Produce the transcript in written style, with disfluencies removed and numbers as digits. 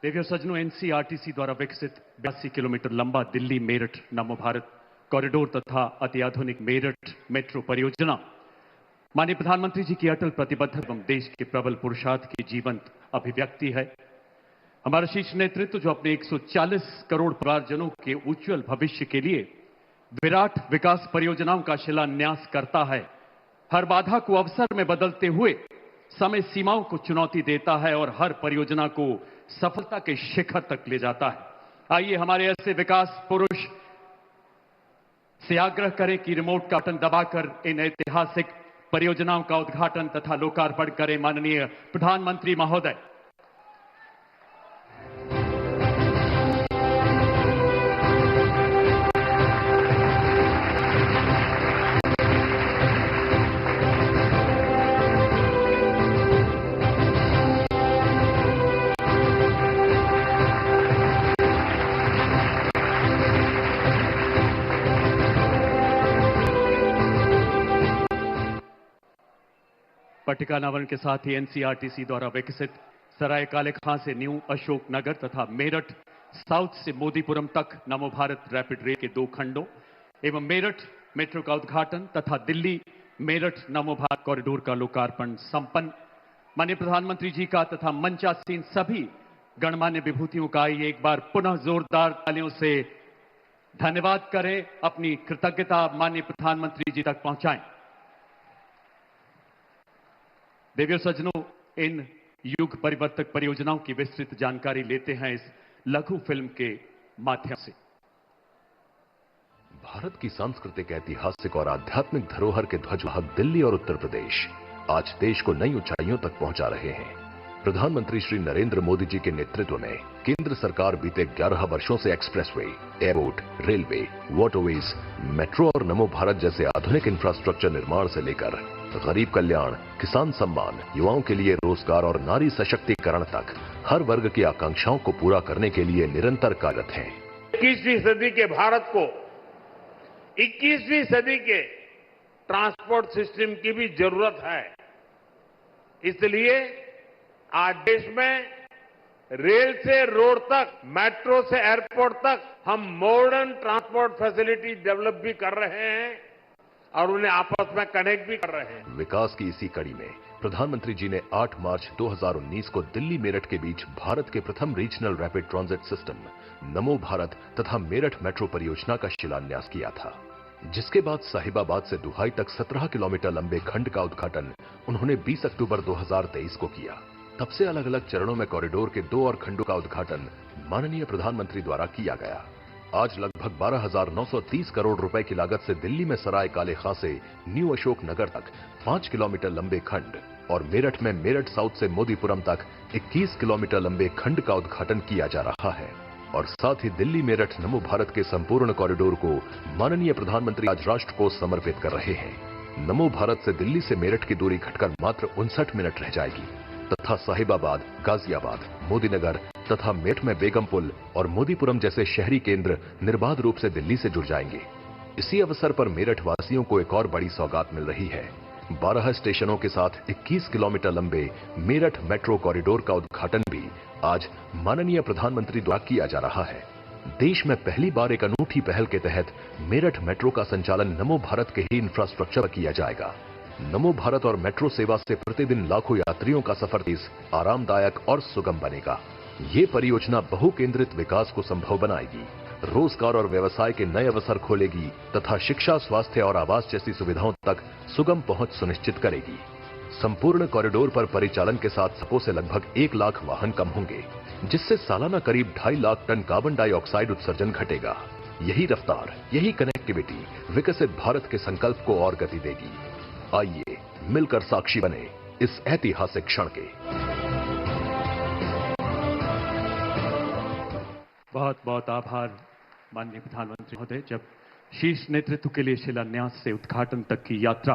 देवियों सज्जनों, एनसीआरटीसी द्वारा विकसित 82 किलोमीटर लंबा दिल्ली मेरठ नमो भारत कॉरिडोर तथा अत्याधुनिक मेरठ मेट्रो परियोजना माननीय प्रधानमंत्री जी की अटल प्रतिबद्धता एवं देश के प्रबल पुरुषार्थ की जीवंत अभिव्यक्ति है। हमारा शीर्ष नेतृत्व जो अपने 140 करोड़ परिवारजनों के उज्जवल भविष्य के लिए विराट विकास परियोजनाओं का शिलान्यास करता है, हर बाधा को अवसर में बदलते हुए समय सीमाओं को चुनौती देता है और हर परियोजना को सफलता के शिखर तक ले जाता है। आइए हमारे ऐसे विकास पुरुष से आग्रह करें कि रिमोट का बटन दबाकर इन ऐतिहासिक परियोजनाओं का उद्घाटन तथा लोकार्पण करें। माननीय प्रधानमंत्री महोदय। पट्टिका अनावरण के साथ ही एनसीआरटीसी द्वारा विकसित सराय काले खां से न्यू अशोक नगर तथा मेरठ साउथ से मोदीपुरम तक नमो भारत रैपिड रेल के 2 खंडों एवं मेरठ मेट्रो का उद्घाटन तथा दिल्ली मेरठ नमो भारत कॉरिडोर का लोकार्पण संपन्न। माननीय प्रधानमंत्री जी का तथा मंचासीन सभी गणमान्य विभूतियों का आइए एक बार पुनः जोरदार तालियों से धन्यवाद करें, अपनी कृतज्ञता माननीय प्रधानमंत्री जी तक पहुंचाएं। देवियों सज्जनों, इन युग परिवर्तक परियोजनाओं की विस्तृत जानकारी लेते हैं इस लघु फिल्म के माध्यम से। भारत की सांस्कृतिक, ऐतिहासिक और आध्यात्मिक धरोहर के ध्वजवाहक दिल्ली और उत्तर प्रदेश आज देश को नई ऊंचाइयों तक पहुंचा रहे हैं। प्रधानमंत्री श्री नरेंद्र मोदी जी के नेतृत्व में केंद्र सरकार बीते 11 वर्षों से expressway, airport, railway, waterways, metro और नमो भारत जैसे आधुनिक इंफ्रास्ट्रक्चर निर्माण से लेकर गरीब कल्याण, किसान सम्मान, युवाओं के लिए रोजगार और नारी सशक्तिकरण तक हर वर्ग की आकांक्षाओं को पूरा करने के लिए निरंतर कार्यरत हैं। 21वीं सदी के भारत को 21वीं सदी के ट्रांसपोर्ट सिस्टम की भी जरूरत है। इसलिए आज देश में रेल से रोड तक, मेट्रो से एयरपोर्ट तक हम मॉडर्न ट्रांसपोर्ट फैसिलिटी डेवलप भी कर रहे हैं और उन्हें आपस में कनेक्ट भी कर रहे हैं। विकास की इसी कड़ी में प्रधानमंत्री जी ने 8 मार्च 2019 को दिल्ली मेरठ के बीच भारत के प्रथम रीजनल रैपिड ट्रांजिट सिस्टम नमो भारत तथा मेरठ मेट्रो परियोजना का शिलान्यास किया था, जिसके बाद साहिबाबाद से दुहाई तक 17 किलोमीटर लंबे खंड का उद्घाटन उन्होंने 20 अक्टूबर 2023 को किया। तब से अलग अलग चरणों में कॉरिडोर के 2 और खंडों का उद्घाटन माननीय प्रधानमंत्री द्वारा किया गया। आज लगभग 12,930 करोड़ रुपए की लागत से दिल्ली में सराय काले खां से न्यू अशोक नगर तक 5 किलोमीटर लंबे खंड और मेरठ में मेरठ साउथ से मोदीपुरम तक 21 किलोमीटर लंबे खंड का उद्घाटन किया जा रहा है। और साथ ही दिल्ली मेरठ नमो भारत के संपूर्ण कॉरिडोर को माननीय प्रधानमंत्री आज राष्ट्र को समर्पित कर रहे हैं। नमो भारत से दिल्ली से मेरठ की दूरी घटकर मात्र 59 मिनट रह जाएगी तथा साहिबाबाद, गाजियाबाद, मोदीनगर तथा मेरठ में बेगम पुल और मोदीपुरम जैसे शहरी केंद्र निर्बाध रूप से दिल्ली से जुड़ जाएंगे। इसी अवसर पर मेरठ वासियों को एक और बड़ी सौगात मिल रही है। 12 स्टेशनों के साथ 21 किलोमीटर लंबे मेरठ मेट्रो कॉरिडोर का उद्घाटन भी आज माननीय प्रधानमंत्री द्वारा किया जा रहा है। देश में पहली बार एक अनूठी पहल के तहत मेरठ मेट्रो का संचालन नमो भारत के ही इंफ्रास्ट्रक्चर पर किया जाएगा। नमो भारत और मेट्रो सेवा से प्रतिदिन लाखों यात्रियों का सफर तेज, आरामदायक और सुगम बनेगा। ये परियोजना बहुकेंद्रित विकास को संभव बनाएगी, रोजगार और व्यवसाय के नए अवसर खोलेगी तथा शिक्षा, स्वास्थ्य और आवास जैसी सुविधाओं तक सुगम पहुंच सुनिश्चित करेगी। संपूर्ण कॉरिडोर पर परिचालन के साथ सपो से लगभग 1 लाख वाहन कम होंगे, जिससे सालाना करीब 2.5 लाख टन कार्बन डाइऑक्साइड उत्सर्जन घटेगा। यही रफ्तार, यही कनेक्टिविटी विकसित भारत के संकल्प को और गति देगी। आइए मिलकर साक्षी बने इस ऐतिहासिक क्षण के। बहुत बहुत आभार माननीय प्रधानमंत्री महोदय। जब शीर्ष नेतृत्व के लिए शिलान्यास से उद्घाटन तक की यात्रा